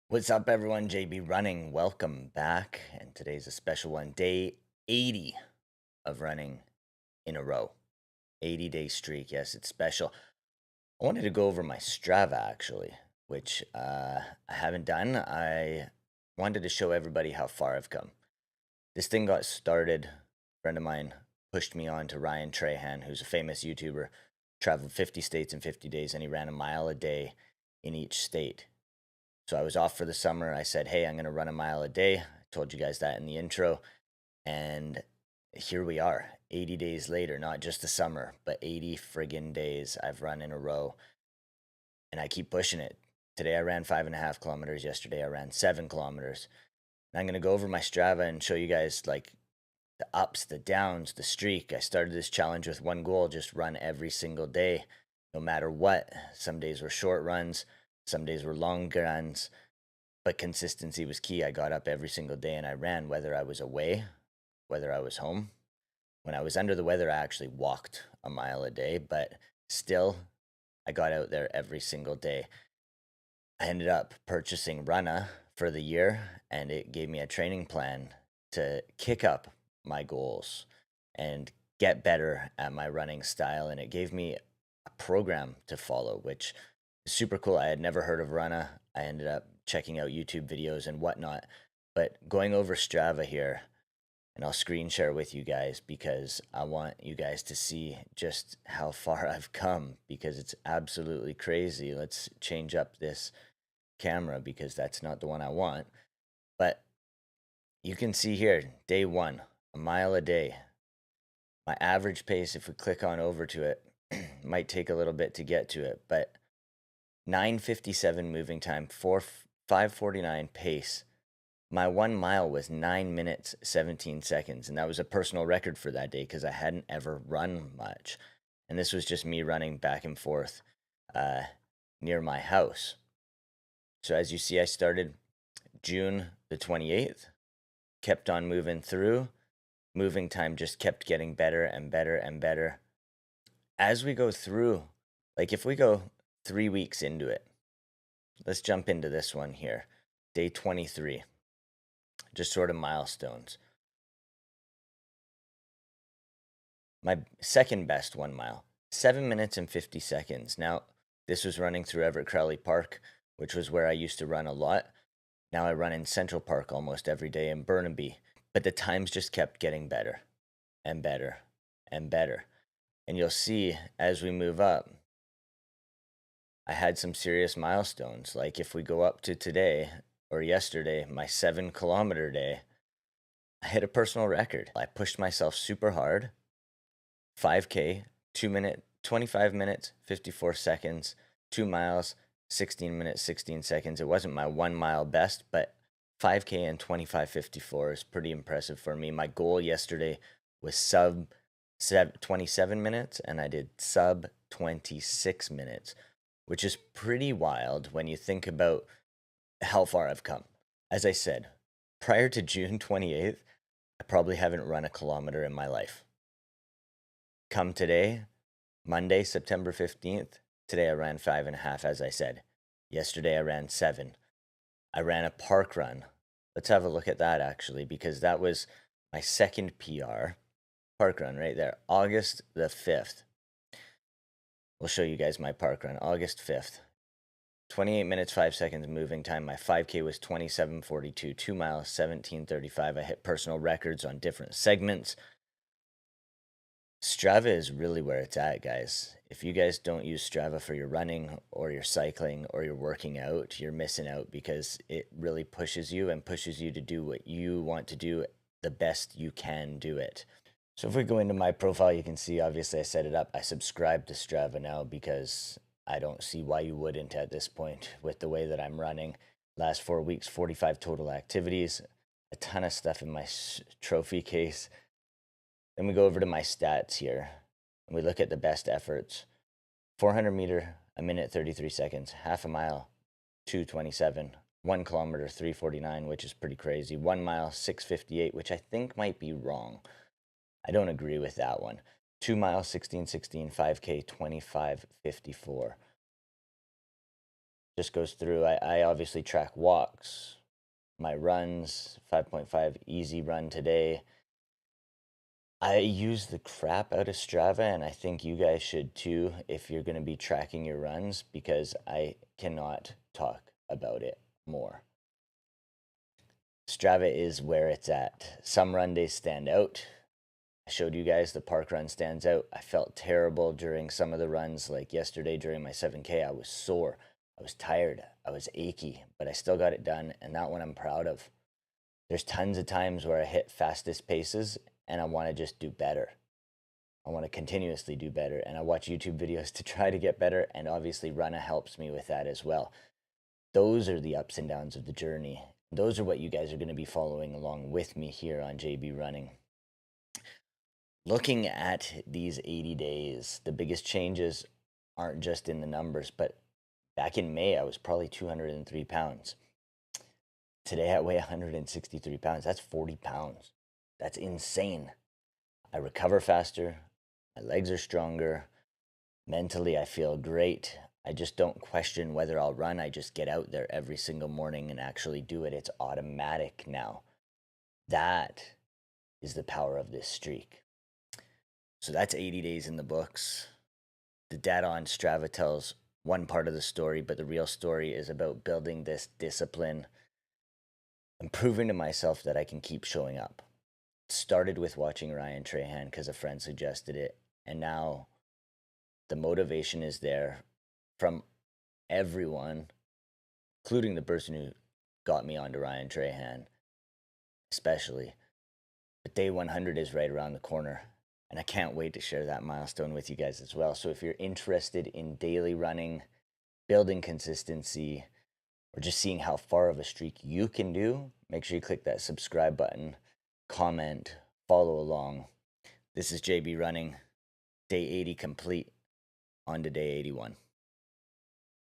What's up, everyone? JB Running. Welcome back. And today's a special one. Day 80 of running in a row. 80-day streak. Yes, it's special. I wanted to go over my Strava actually, which I haven't done. I wanted to show everybody how far I've come. This thing got started. A friend of mine pushed me on to Ryan Trahan, who's a famous YouTuber, traveled 50 states in 50 days, and he ran a mile a day in each state. So I was off for the summer. I said, hey, I'm going to run a mile a day. I told you guys that in the intro. And here we are, 80 days later, not just the summer, but 80 friggin' days I've run in a row. And I keep pushing it. Today I ran 5.5 kilometers. Yesterday I ran 7 kilometers. And I'm going to go over my Strava and show you guys like the ups, the downs, the streak. I started this challenge with one goal, just run every single day, no matter what. Some days were short runs, some days were long runs, but consistency was key. I got up every single day and I ran, whether I was away, whether I was home. When I was under the weather, I actually walked a mile a day, but still, I got out there every single day. I ended up purchasing Runna for the year, and it gave me a training plan to kick up my goals and get better at my running style. And it gave me a program to follow, which is super cool. I had never heard of Runna. I ended up checking out YouTube videos and whatnot. But going over Strava here, and I'll screen share with you guys because I want you guys to see just how far I've come because it's absolutely crazy. Let's change up this camera because that's not the one I want. But you can see here, day one, a mile a day. My average pace, if we click on over to it, might take a little bit to get to it, but 9:57 moving time, 5:49 pace. My 1 mile was 9 minutes 17 seconds, and that was a personal record for that day because I hadn't ever run much. And this was just me running back and forth uh, near my house. So as you see, I started June the 28th, kept on moving through. Moving time just kept getting better and better and better. As we go through, like if we go 3 weeks into it, let's jump into this one here. Day 23, just sort of milestones. My second best 1 mile, 7 minutes and 50 seconds. Now, this was running through Everett Crowley Park, which was where I used to run a lot. Now I run in Central Park almost every day in Burnaby, but the times just kept getting better and better and better. And you'll see as we move up, I had some serious milestones. Like if we go up to today or yesterday, my 7 kilometer day, I hit a personal record. I pushed myself super hard. 5K, 25 minutes, 54 seconds, 2 miles, 16 minutes, 16 seconds. It wasn't my 1 mile best, but 5K and 25:54 is pretty impressive for me. My goal yesterday was sub 27 minutes, and I did sub 26 minutes, which is pretty wild when you think about how far I've come. As I said, prior to June 28th, I probably haven't run a kilometer in my life. Come today, Monday, September 15th, today I ran 5.5, as I said. Yesterday I ran 7. I ran a park run. Let's have a look at that actually, because that was my second PR. Park run right there, August the 5th. We'll show you guys my park run, August 5th. 28 minutes, 5 seconds moving time. My 5K was 27:42, 2 miles, 17:35. I hit personal records on different segments. Strava is really where it's at, guys. If you guys don't use Strava for your running or your cycling or your working out, you're missing out because it really pushes you and pushes you to do what you want to do the best you can do it. So if we go into my profile, you can see obviously I set it up. I subscribe to Strava now because I don't see why you wouldn't at this point with the way that I'm running. Last 4 weeks, 45 total activities, a ton of stuff in my trophy case. Then we go over to my stats here and we look at the best efforts. 400 meter, a minute 33 seconds. Half a mile, 2:27. 1 kilometer, 3:49, which is pretty crazy. 1 mile, 6:58, which I think might be wrong. I don't agree with that one. 2 miles, 16:16. 5K, 25:54. Just goes through. I obviously track walks, my runs, 5.5 easy run today. I use the crap out of Strava, and I think you guys should too if you're going to be tracking your runs, because I cannot talk about it more. Strava is where it's at. Some run days stand out. I showed you guys the park run stands out. I felt terrible during some of the runs, like yesterday during my 7K. I was sore, I was tired, I was achy, but I still got it done, and that one I'm proud of. There's tons of times where I hit fastest paces and I want to just do better. I want to continuously do better, and I watch YouTube videos to try to get better, and obviously Runna helps me with that as well. Those are the ups and downs of the journey. Those are what you guys are going to be following along with me here on JB Running. Looking at these 80 days, the biggest changes aren't just in the numbers, but back in May, I was probably 203 pounds. Today, I weigh 163 pounds. That's 40 pounds. That's insane. I recover faster. My legs are stronger. Mentally, I feel great. I just don't question whether I'll run. I just get out there every single morning and actually do it. It's automatic now. That is the power of this streak. So that's 80 days in the books. The data on Strava tells one part of the story, but the real story is about building this discipline and proving to myself that I can keep showing up. It started with watching Ryan Trahan because a friend suggested it, and now the motivation is there from everyone, including the person who got me onto Ryan Trahan, especially. But day 100 is right around the corner, and I can't wait to share that milestone with you guys as well. So if you're interested in daily running, building consistency, or just seeing how far of a streak you can do, make sure you click that subscribe button, comment, follow along. This is JB Running, day 80 complete, on to day 81.